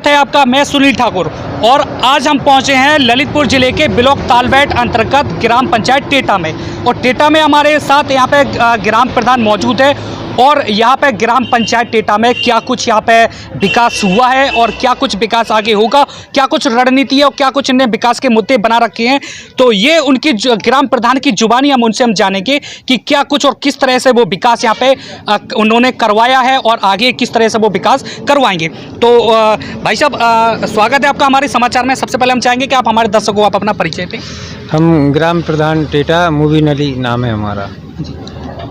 है आपका। मैं सुनील ठाकुर और आज हम पहुंचे हैं ललितपुर जिले के ब्लॉक तालबेट अंतर्गत ग्राम पंचायत टेटा में। और टेटा में हमारे साथ यहाँ पे ग्राम प्रधान मौजूद है और यहाँ पे ग्राम पंचायत टेटा में क्या कुछ यहाँ पे विकास हुआ है और क्या कुछ विकास आगे होगा, क्या कुछ रणनीति है और क्या कुछ इन्हें विकास के मुद्दे बना रखे हैं। तो ये उनकी ग्राम प्रधान की जुबानी उनसे हम जानेंगे कि क्या कुछ और किस तरह से वो विकास यहाँ पे उन्होंने करवाया है और आगे किस तरह से वो विकास करवाएंगे। तो भाई साहब स्वागत है आपका हमारे समाचार में। सबसे पहले हम चाहेंगे कि आप हमारे दर्शकों को आप अपना परिचय दें। हम ग्राम प्रधान टेटा मुबीन अली नाम है हमारा।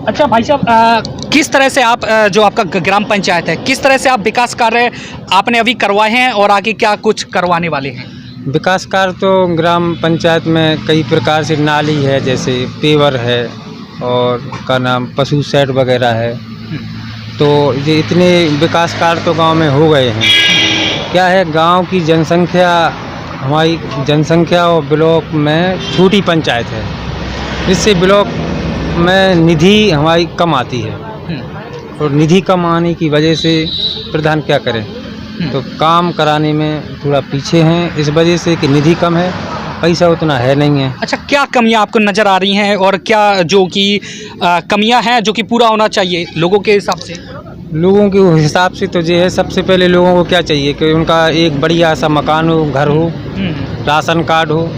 अच्छा भाई साहब, किस तरह से आप जो आपका ग्राम पंचायत है, किस तरह से आप विकास कार्य आपने अभी करवाए हैं और आगे क्या कुछ करवाने वाले हैं? विकास कार्य तो ग्राम पंचायत में कई प्रकार से नाली है, जैसे पेवर है और का नाम पशु शेड वगैरह है। तो ये इतने विकास कार्य तो गांव में हो गए हैं। क्या है, गांव की जनसंख्या, हमारी जनसंख्या और ब्लॉक में छोटी पंचायत है, जिससे ब्लॉक में निधि हमारी कम आती है और निधि कम आने की वजह से प्रधान क्या करें, तो काम कराने में थोड़ा पीछे हैं, इस वजह से कि निधि कम है, पैसा उतना है नहीं है। अच्छा, क्या कमियां आपको नज़र आ रही हैं और क्या जो कि कमियां हैं जो कि पूरा होना चाहिए लोगों के हिसाब से? लोगों के हिसाब से तो ये है, सबसे पहले लोगों को क्या चाहिए कि उनका एक बढ़िया सा मकान हो, घर हो, राशन कार्ड हो।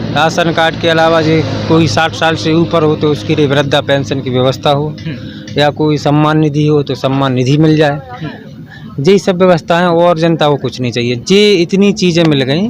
राशन कार्ड के अलावा जो कोई 60 साल से ऊपर हो तो उसके लिए वृद्धा पेंशन की व्यवस्था हो, या कोई सम्मान निधि हो तो सम्मान निधि मिल जाए। ये सब व्यवस्थाएं, और जनता को कुछ नहीं चाहिए। ये इतनी चीज़ें मिल गई,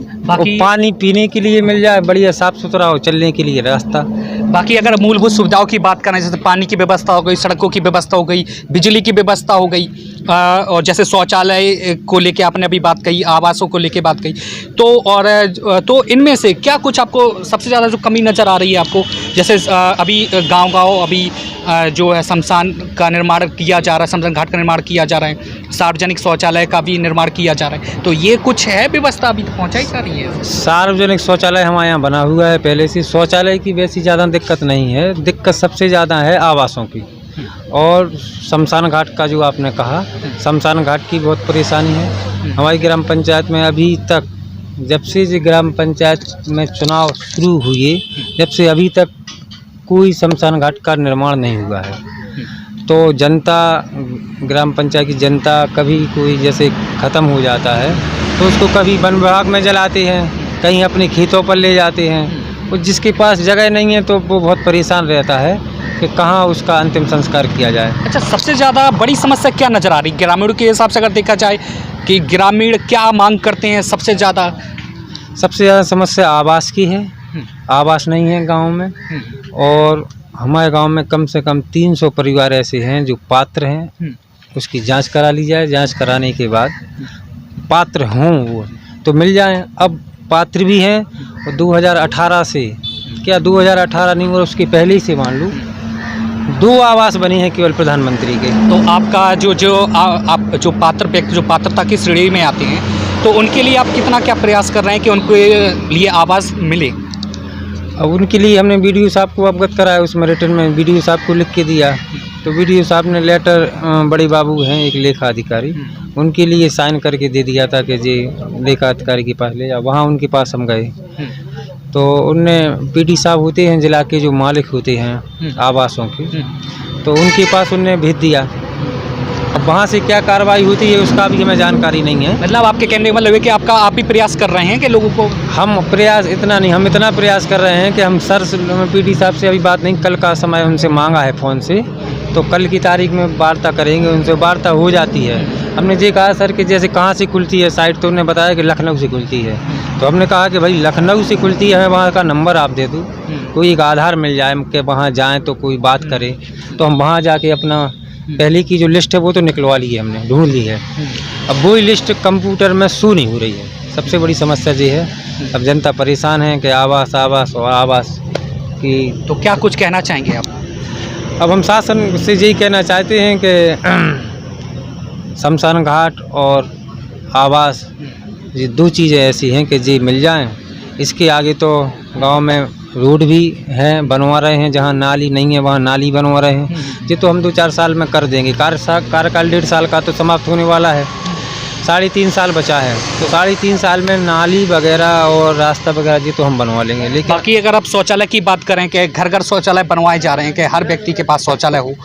पानी पीने के लिए मिल जाए, बढ़िया साफ़ सुथरा हो, चलने के लिए रास्ता। बाकी अगर मूलभूत सुविधाओं की बात करें, जैसे पानी की व्यवस्था हो गई, सड़कों की व्यवस्था हो गई, बिजली की व्यवस्था हो गई, और जैसे शौचालय को लेके आपने अभी बात कही, आवासों को लेके बात कही, तो इनमें से क्या कुछ आपको सबसे ज़्यादा जो कमी नज़र आ रही है आपको? जैसे अभी गांव-गांव अभी जो है शमशान का निर्माण किया जा रहा है, शमशान घाट का निर्माण किया जा रहा है, सार्वजनिक शौचालय का भी निर्माण किया जा रहा है, तो ये कुछ है व्यवस्था अभी पहुँचाई जा रही है? सार्वजनिक शौचालय हमारे यहाँ बना हुआ है पहले से। शौचालय की वैसी ज़्यादा दिक्कत नहीं है, दिक्कत सबसे ज़्यादा है आवासों की और शमशान घाट का। जो आपने कहा, शमशान घाट की बहुत परेशानी है हमारी ग्राम पंचायत में। अभी तक जब से ये ग्राम पंचायत में चुनाव शुरू हुए, जब से अभी तक कोई शमशान घाट का निर्माण नहीं हुआ है। तो जनता, ग्राम पंचायत की जनता, कभी कोई जैसे ख़त्म हो जाता है तो उसको कभी वन विभाग में जलाते हैं, कहीं अपने खेतों पर ले जाते हैं। और जिसके पास जगह नहीं है तो वो बहुत परेशान रहता है कि कहाँ उसका अंतिम संस्कार किया जाए। अच्छा, सबसे ज़्यादा बड़ी समस्या क्या नज़र आ रही ग्रामीणों के हिसाब से अगर देखा जाए कि ग्रामीण क्या मांग करते हैं सबसे ज़्यादा? सबसे ज़्यादा समस्या आवास की है। आवास नहीं है गांव में, और हमारे गांव में कम से कम 300 परिवार ऐसे हैं जो पात्र हैं। उसकी जांच करा ली जाए, जांच कराने के बाद पात्र हों वो तो मिल जाएं। अब पात्र भी हैं और 2018 से, क्या 2018 नहीं और उसके पहले ही से मान लो 2 आवास बने हैं केवल प्रधानमंत्री के। तो आपका आप जो पात्र व्यक्ति जो पात्रता की श्रेणी में आते हैं, तो उनके लिए आप कितना क्या प्रयास कर रहे हैं कि उनके लिए आवास मिले? अब उनके लिए हमने बीडीओ साहब को अवगत कराया, उसमें रिटर्न में बीडीओ साहब को लिख के दिया। तो बीडीओ साहब ने लेटर, बड़े बाबू हैं एक लेखा अधिकारी, उनके लिए साइन करके दे दिया था कि जी लेखा अधिकारी के पास ले जाओ। वहाँ उनके पास हम गए तो उनने, पीडी साहब होते हैं जिला के जो मालिक होते हैं आवासों के, तो उनके पास उनने भेज दिया। अब वहाँ से क्या कार्रवाई होती है उसका भी हमें जानकारी नहीं है। मतलब आपके कहने का मतलब है कि आप भी प्रयास कर रहे हैं कि लोगों को? हम प्रयास इतना नहीं, हम इतना प्रयास कर रहे हैं कि हम सर पीडी साहब से अभी बात नहीं, कल का समय उनसे मांगा है फ़ोन से, तो कल की तारीख में वार्ता करेंगे उनसे। वार्ता हो जाती है। हमने ये कहा सर कि जैसे कहाँ से खुलती है साइट, तो उन्होंने बताया कि लखनऊ से खुलती है। तो हमने कहा कि भाई लखनऊ से खुलती है, वहाँ का नंबर आप दे दो, कोई एक आधार मिल जाए कि वहाँ जाएँ तो कोई बात करे। तो हम वहाँ जाके अपना पहले की जो लिस्ट है वो तो निकलवा ली है, हमने ढूंढ ली है। अब वही लिस्ट कंप्यूटर में शो नहीं हो रही है, सबसे बड़ी समस्या ये है। अब जनता परेशान है कि आवास और आवास की। तो क्या कुछ कहना चाहेंगे आप? अब हम शासन से यही कहना चाहते हैं कि शमशान घाट और आवास, ये 2 चीज़ें ऐसी हैं कि जी मिल जाएं। इसके आगे तो गांव में रोड भी हैं, बनवा रहे हैं, जहां नाली नहीं है वहां नाली बनवा रहे हैं। ये तो हम 2-4 साल में कर देंगे। कार्यकाल 1.5 साल का तो समाप्त होने वाला है। 3.5 साल बचा है, तो 3.5 साल में नाली वगैरह और रास्ता वगैरह ये तो हम बनवा लेंगे। लेकिन बाकी अगर आप शौचालय की बात करें कि घर घर शौचालय बनवाए जा रहे हैं कि हर व्यक्ति के पास शौचालय हो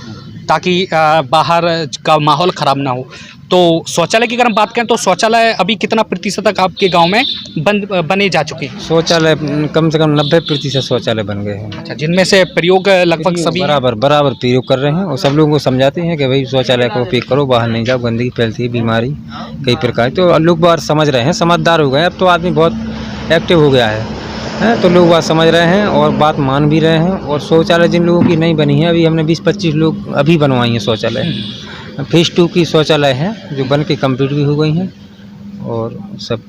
ताकि बाहर का माहौल ख़राब ना हो, तो शौचालय की अगर हम बात करें तो शौचालय अभी कितना प्रतिशत तक आपके गांव में बने जा चुके हैं? शौचालय कम से कम 90% शौचालय बन गए हैं। अच्छा, जिनमें से प्रयोग लगभग सभी बराबर प्रयोग कर रहे हैं और सब लोगों को समझाते हैं कि भाई शौचालय का उपयोग करो, बाहर नहीं जाओ, गंदगी फैलती है, बीमारी कई प्रकार। तो लोग बाहर समझ रहे हैं, समझदार हो गए। अब तो आदमी बहुत एक्टिव हो गया है, तो लोग बात समझ रहे हैं और बात मान भी रहे हैं। और शौचालय जिन लोगों की नहीं बनी है, अभी हमने 20-25 लोग अभी बनवाई हैं शौचालय। फेज़ 2 की शौचालय हैं जो बन के कंप्लीट भी हो गई हैं और सब।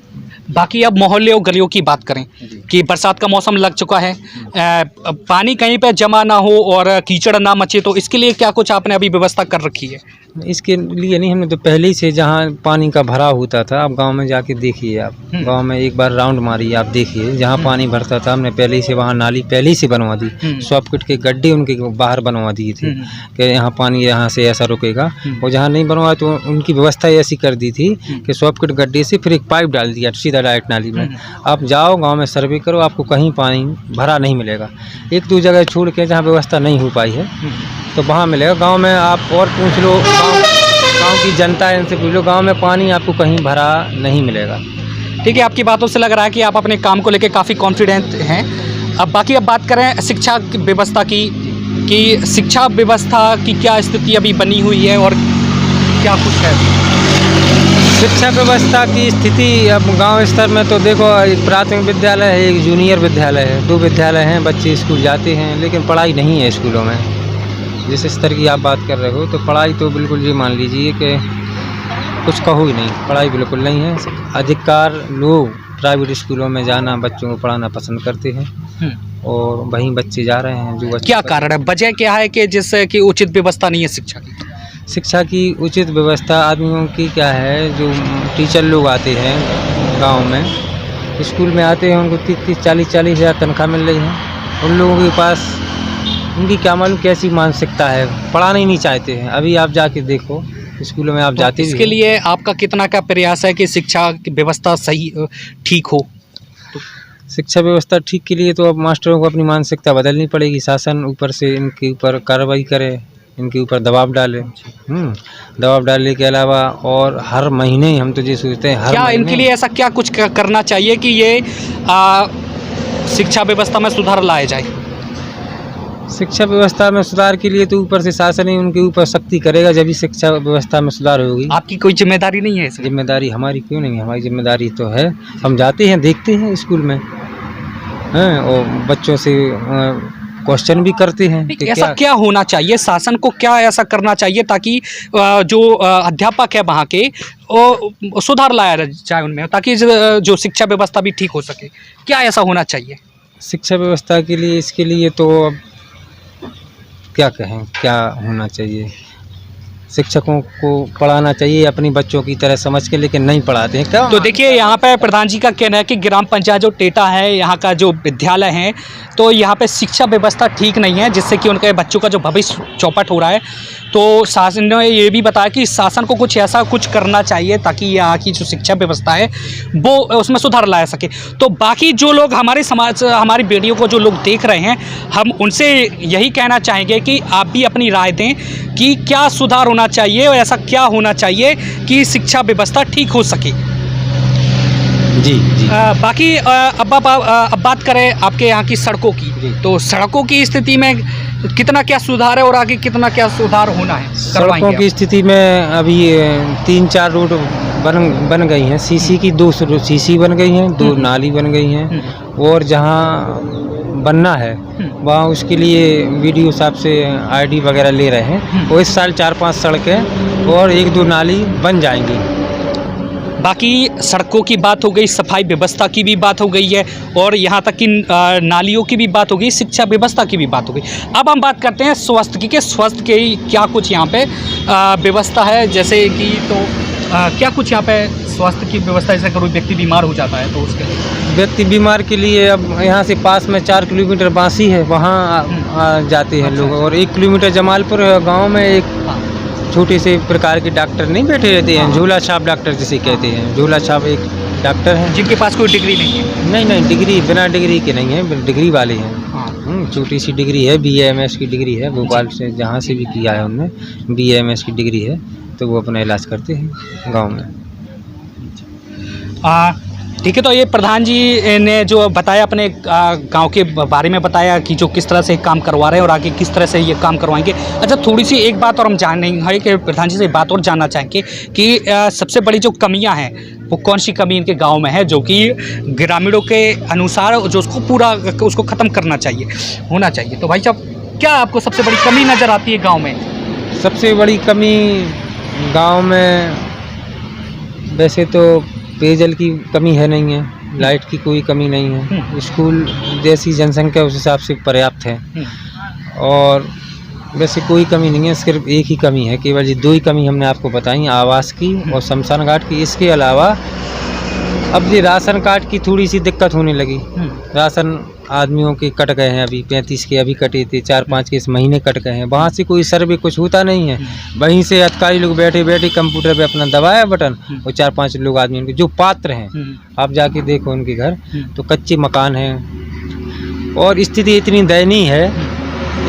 बाकी अब मोहल्ले और गलियों की बात करें कि बरसात का मौसम लग चुका है, पानी कहीं पे जमा ना हो और कीचड़ ना मचे, तो इसके लिए क्या कुछ आपने अभी व्यवस्था कर रखी है? इसके लिए नहीं, हमने तो पहले ही से जहाँ पानी का भराव होता था, आप गांव में जाके देखिए, आप गांव में एक बार राउंड मारिए, आप देखिए जहाँ पानी भरता था हमने पहले ही से वहाँ नाली पहले ही से बनवा दी। सॉफ्टकिट के गड्ढे उनके बाहर बनवा दिए थे कि यहाँ पानी यहाँ से ऐसा रुकेगा। और जहाँ नहीं बनवाया तो उनकी व्यवस्था ऐसी कर दी थी कि सॉफ्टकिट गड्ढे से फिर एक पाइप डाल दिया सीधा डायरेक्ट नाली में। आप जाओ गाँव में सर्वे करो, आपको कहीं पानी भरा नहीं मिलेगा। 1-2 जगह छोड़ के जहाँ व्यवस्था नहीं हो पाई है तो वहाँ मिलेगा। गांव में आप और पूछ लो, गांव की जनता है, इनसे पूछ लो, गांव में पानी आपको कहीं भरा नहीं मिलेगा। ठीक है, आपकी बातों से लग रहा है कि आप अपने काम को लेकर काफ़ी कॉन्फिडेंट हैं। अब बाकी अब बात करें शिक्षा व्यवस्था की, कि शिक्षा व्यवस्था की क्या स्थिति अभी बनी हुई है और क्या कुछ है? शिक्षा व्यवस्था की स्थिति अब गांव स्तर में तो देखो, एक प्राथमिक विद्यालय है, एक जूनियर विद्यालय है, 2 विद्यालय हैं। बच्चे स्कूल जाते हैं लेकिन पढ़ाई नहीं है स्कूलों में। जिस स्तर की आप बात कर रहे हो तो पढ़ाई तो बिल्कुल ये मान लीजिए कि कुछ कहो ही नहीं, पढ़ाई बिल्कुल नहीं है। अधिकतर लोग प्राइवेट स्कूलों में जाना, बच्चों को पढ़ाना पसंद करते हैं और वहीं बच्चे जा रहे हैं। जो क्या कारण है, वजह क्या है कि जिससे कि उचित व्यवस्था नहीं है शिक्षा की? शिक्षा की उचित व्यवस्था आदमियों की क्या है, जो टीचर लोग आते हैं गांव में, स्कूल में आते हैं, उनको 30-40 हज़ार तनख्वाह मिल रही है। उन लोगों के पास उनकी क्या मालूम कैसी मानसिकता है, पढ़ाना ही नहीं चाहते हैं। अभी आप जाके देखो स्कूलों में, आप जाते इसके लिए आपका कितना क्या प्रयास है कि शिक्षा की व्यवस्था सही ठीक हो? शिक्षा व्यवस्था ठीक के लिए तो अब मास्टरों को अपनी मानसिकता बदलनी पड़ेगी। शासन ऊपर से इनके ऊपर कार्रवाई करे, इनके ऊपर दबाव डाले। दबाव डालने के अलावा और हर महीने हम तो ये सोचते हैं, हर क्या महीने इनके लिए ऐसा क्या कुछ करना चाहिए कि ये शिक्षा व्यवस्था में सुधार लाया जाए? शिक्षा व्यवस्था में सुधार के लिए तो ऊपर से शासन ही उनके ऊपर सख्ती करेगा, जब भी शिक्षा व्यवस्था में सुधार होगी। आपकी कोई जिम्मेदारी नहीं है इसमें? जिम्मेदारी हमारी क्यों नहीं है, हमारी जिम्मेदारी तो है। हम जाते हैं, देखते हैं स्कूल में हैं और बच्चों से क्वेश्चन भी करते हैं कि ऐसा क्या होना चाहिए, शासन को क्या ऐसा करना चाहिए ताकि जो अध्यापक है वहाँ के सुधार लाया जाए उनमें, ताकि जो शिक्षा व्यवस्था भी ठीक हो सके? क्या ऐसा होना चाहिए शिक्षा व्यवस्था के लिए? इसके लिए तो अब क्या कहें, क्या होना चाहिए। शिक्षकों को पढ़ाना चाहिए अपनी बच्चों की तरह समझ के, लेकिन नहीं पढ़ाते हैं। क्या तो देखिए, यहाँ पे प्रधान जी का कहना है कि ग्राम पंचायत जो टेटा है, यहाँ का जो विद्यालय है, तो यहाँ पे शिक्षा व्यवस्था ठीक नहीं है, जिससे कि उनके बच्चों का जो भविष्य चौपट हो रहा है। तो शासन ने ये भी बताया कि शासन को कुछ ऐसा कुछ करना चाहिए ताकि यहाँ की जो शिक्षा व्यवस्था है वो उसमें सुधार लाया सके। तो बाकी जो लोग हमारे समाज, हमारी वीडियो को जो लोग देख रहे हैं, हम उनसे यही कहना चाहेंगे कि आप भी अपनी राय दें कि क्या सुधार होना चाहिए और ऐसा क्या होना चाहिए कि शिक्षा व्यवस्था ठीक हो सके। जी। बाकी अब बात करें आपके यहाँ की सड़कों की, तो सड़कों की स्थिति में कितना क्या सुधार है और आगे कितना क्या सुधार होना है? सड़कों की स्थिति में अभी 3-4 रोड बन गई हैं। सीसी की 2 सीसी बन गई हैं, 2 नाली बन गई हैं और जहाँ बनना है वहाँ उसके लिए वीडियो साहब से आईडी वगैरह ले रहे हैं और इस साल 4-5 सड़कें और 1-2 नाली बन जाएंगी। बाकी सड़कों की बात हो गई, सफाई व्यवस्था की भी बात हो गई है और यहाँ तक कि नालियों की भी बात हो गई, शिक्षा व्यवस्था की भी बात हो गई। अब हम बात करते हैं स्वास्थ्य की, कि स्वास्थ्य के क्या कुछ यहाँ पे व्यवस्था है, जैसे कि तो क्या कुछ यहाँ पे स्वास्थ्य की व्यवस्था, जैसे कोई व्यक्ति बीमार हो जाता है तो उसके व्यक्ति बीमार के लिए अब यहाँ से पास में 4 किलोमीटर बांसी है, वहाँ जाते हैं लोग। और 1 किलोमीटर जमालपुर है, गाँव में एक छोटे से प्रकार के डॉक्टर नहीं बैठे रहते हैं, झूला छाप डॉक्टर जिसे कहते हैं। झूला छाप एक डॉक्टर हैं जिनके पास कोई डिग्री नहीं है। नहीं, डिग्री बिना डिग्री के नहीं है, डिग्री वाले हैं। हाँ। छोटी सी डिग्री है, BAMS की डिग्री है, भोपाल से जहाँ से भी किया है उनने BAMS की डिग्री है, तो वो अपना इलाज करते हैं गांव में। ठीक है, तो ये प्रधान जी ने जो बताया अपने गांव के बारे में बताया कि जो किस तरह से काम करवा रहे हैं और आगे किस तरह से ये काम करवाएंगे। अच्छा, थोड़ी सी एक बात और हम जानेंगे कि प्रधान जी से बात और जानना चाहेंगे कि सबसे बड़ी जो कमियां हैं वो कौन सी कमी इनके गांव में है जो कि ग्रामीणों के अनुसार जो उसको ख़त्म करना चाहिए, होना चाहिए। तो भाई साहब, क्या आपको सबसे बड़ी कमी नज़र आती है गाँव में? सबसे बड़ी कमी गाँव में वैसे तो पेयजल की कमी है नहीं है, लाइट की कोई कमी नहीं है, स्कूल जैसी जनसंख्या उस हिसाब से पर्याप्त है, और वैसे कोई कमी नहीं है। सिर्फ एक ही कमी है, केवल ये 2 ही कमी हमने आपको बताई, आवास की और शमशान घाट की। इसके अलावा अब ये राशन कार्ड की थोड़ी सी दिक्कत होने लगी। राशन आदमियों के कट गए हैं, अभी 35 के अभी कटे थे, 4-5 के इस महीने कट गए हैं। वहाँ से कोई सर्वे कुछ होता नहीं है, वहीं से अधिकारी लोग बैठे बैठे कंप्यूटर पे अपना दबाया बटन, और 4-5 लोग आदमी उनके जो पात्र हैं, आप जाके देखो उनके घर तो कच्चे मकान हैं और स्थिति इतनी दयनीय है।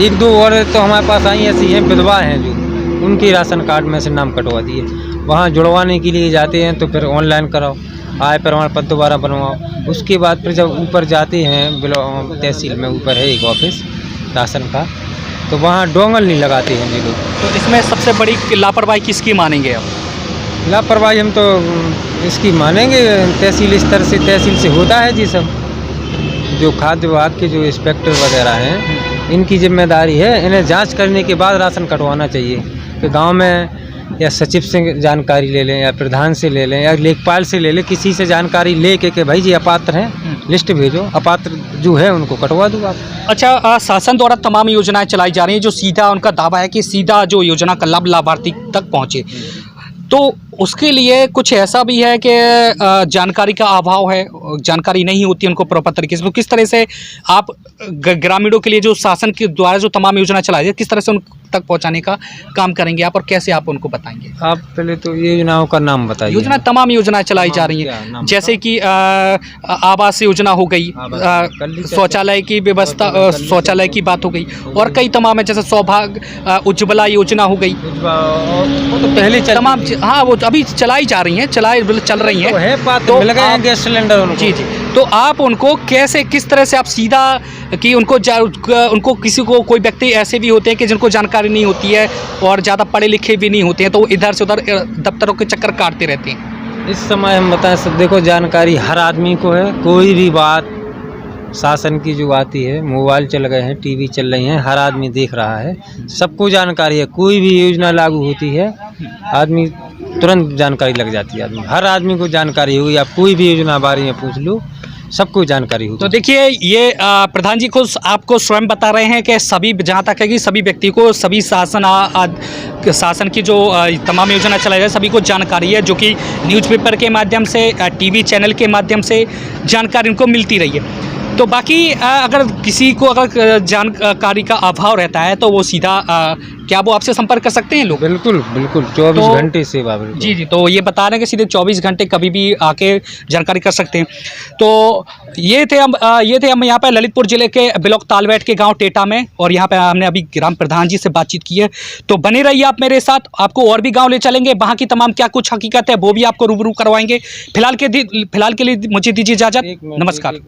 1-2 और तो हमारे पास आई ऐसी हैं, विधवा हैं, जो उनके राशन कार्ड में से नाम कटवा दिए। वहाँ जुड़वाने के लिए जाते हैं तो फिर ऑनलाइन कराओ, आय प्रमाण पत्र दोबारा बनवाओ। उसके बाद फिर जब ऊपर जाते हैं तहसील में, ऊपर है एक ऑफिस राशन का, तो वहाँ डोंगल नहीं लगाते हैं ये लोग। तो इसमें सबसे बड़ी लापरवाही किसकी मानेंगे आप? लापरवाही हम तो इसकी मानेंगे तहसील स्तर से, तहसील से होता है जी सब। जो खाद्य विभाग के जो इंस्पेक्टर वगैरह हैं, इनकी जिम्मेदारी है, इन्हें जांच करने के बाद राशन कटवाना चाहिए। कि गांव में या सचिव से जानकारी ले लें, या प्रधान से ले लें, या लेखपाल से ले लें, किसी से जानकारी ले के भाई जी अपात्र हैं, लिस्ट भेजो, अपात्र जो है उनको कटवा दो आप। अच्छा, शासन द्वारा तमाम योजनाएं चलाई जा रही हैं, जो सीधा उनका दावा है कि सीधा जो योजना का लाभ लाभार्थी तक पहुँचे, तो उसके लिए कुछ ऐसा भी है कि जानकारी का अभाव है, जानकारी नहीं होती उनको प्रॉपर तरीके से। तो किस तरह से आप ग्रामीणों के लिए जो शासन के द्वारा जो तमाम योजना चलाई है, किस तरह से उन तक पहुंचाने का काम करेंगे आप, और कैसे आप उनको बताएंगे? आप पहले तो योजनाओं का नाम बताइए। तमाम योजनाएं चलाई जा रही हैं, जैसे कि आवास योजना हो गई, शौचालय की व्यवस्था, शौचालय की बात हो गई, और कई तमाम है, जैसे सौभाग्य उज्ज्वला योजना हो गई। वो तो पहले तमाम, हाँ, वो अभी चलाई जा रही हैं, चल रही हैं, तो है पात्र मिल गए हैं गैस सिलेंडर उनको। जी। तो आप उनको कैसे, किस तरह से आप सीधा कि उनको किसी को, कोई व्यक्ति ऐसे भी होते हैं कि जिनको जानकारी नहीं होती है और ज़्यादा पढ़े लिखे भी नहीं होते हैं, तो इधर से उधर दफ्तरों के चक्कर काटते रहते हैं। इस समय हम बताएं सब, देखो जानकारी हर आदमी को है, कोई भी बात शासन की जो आती है, मोबाइल चल गए हैं, टीवी चल रही हैं, हर आदमी देख रहा है, सबको जानकारी है। कोई भी योजना लागू होती है, आदमी तुरंत जानकारी लग जाती है, हर आदमी को जानकारी होगी। आप कोई भी योजना बारे में पूछ लो, सबको जानकारी होगी। तो देखिए, ये प्रधान जी खुद आपको स्वयं बता रहे हैं कि सभी, जहाँ तक है कि सभी व्यक्ति को, सभी शासन की जो तमाम योजना चलाई जाए, सभी को जानकारी है, जो कि न्यूज़पेपर के माध्यम से, टीवी चैनल के माध्यम से जानकारी उनको मिलती रही है। तो बाकी अगर किसी को अगर जानकारी का अभाव रहता है तो वो सीधा क्या वो आपसे संपर्क कर सकते हैं लोग? बिल्कुल 24 घंटे सेवा। जी। तो ये बता रहे हैं कि सीधे 24 घंटे कभी भी आके जानकारी कर सकते हैं। तो ये थे हम यहाँ पे ललितपुर ज़िले के ब्लॉक तालबेट के गांव टेटा में, और यहाँ पे हमने अभी ग्राम प्रधान जी से बातचीत की है। तो बने रहिए आप मेरे साथ, आपको और भी गाँव ले चलेंगे, वहाँ की तमाम क्या कुछ हकीकत है वो भी आपको रूबरू करवाएंगे। फिलहाल के लिए मुझे दीजिए इजाज़त, नमस्कार।